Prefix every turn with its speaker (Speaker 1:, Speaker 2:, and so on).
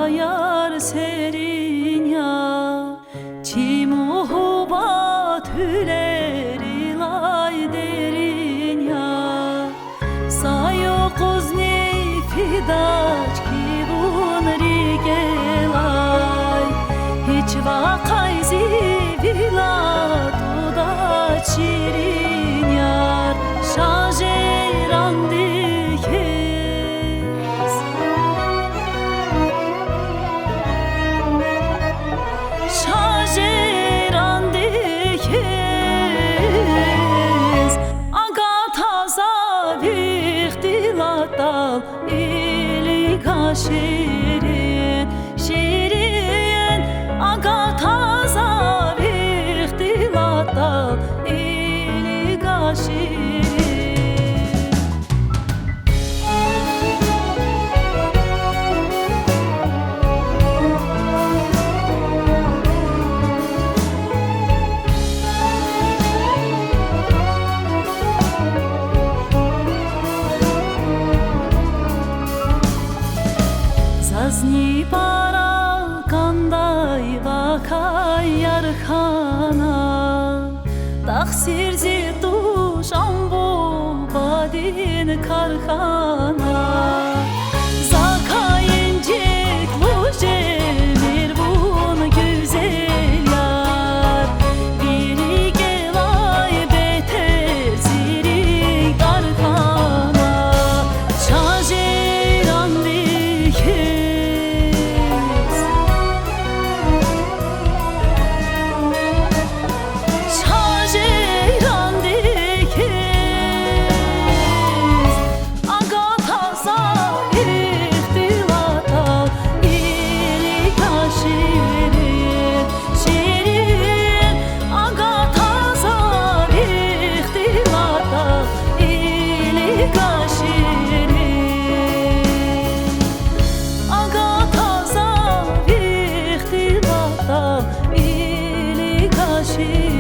Speaker 1: yar serin ya. Çimuhuba tüleri lay derin ya. Sayo kuzni fidaç ki bunri gelay. Hiç vakayzi viladu da çirin yar. Şajeran dikez, şajeran dikez. Aga taza vihtilatal ilika şirin, şirin. Aga taza vihtilatal ilika şirin. Zazni para kanday vakay yarkhana. Taksir zitu şambo badin karkhana. Zakayincik luje mirbun güzel yar. Biri gelay beter ziri karkhana. Şajeran dikez, şajeran dikez. Aga taza ihtilata ilika şirin, şirin. Aga taza ihtilata ilika şirin. Aga taza ihtilata ilika şirin.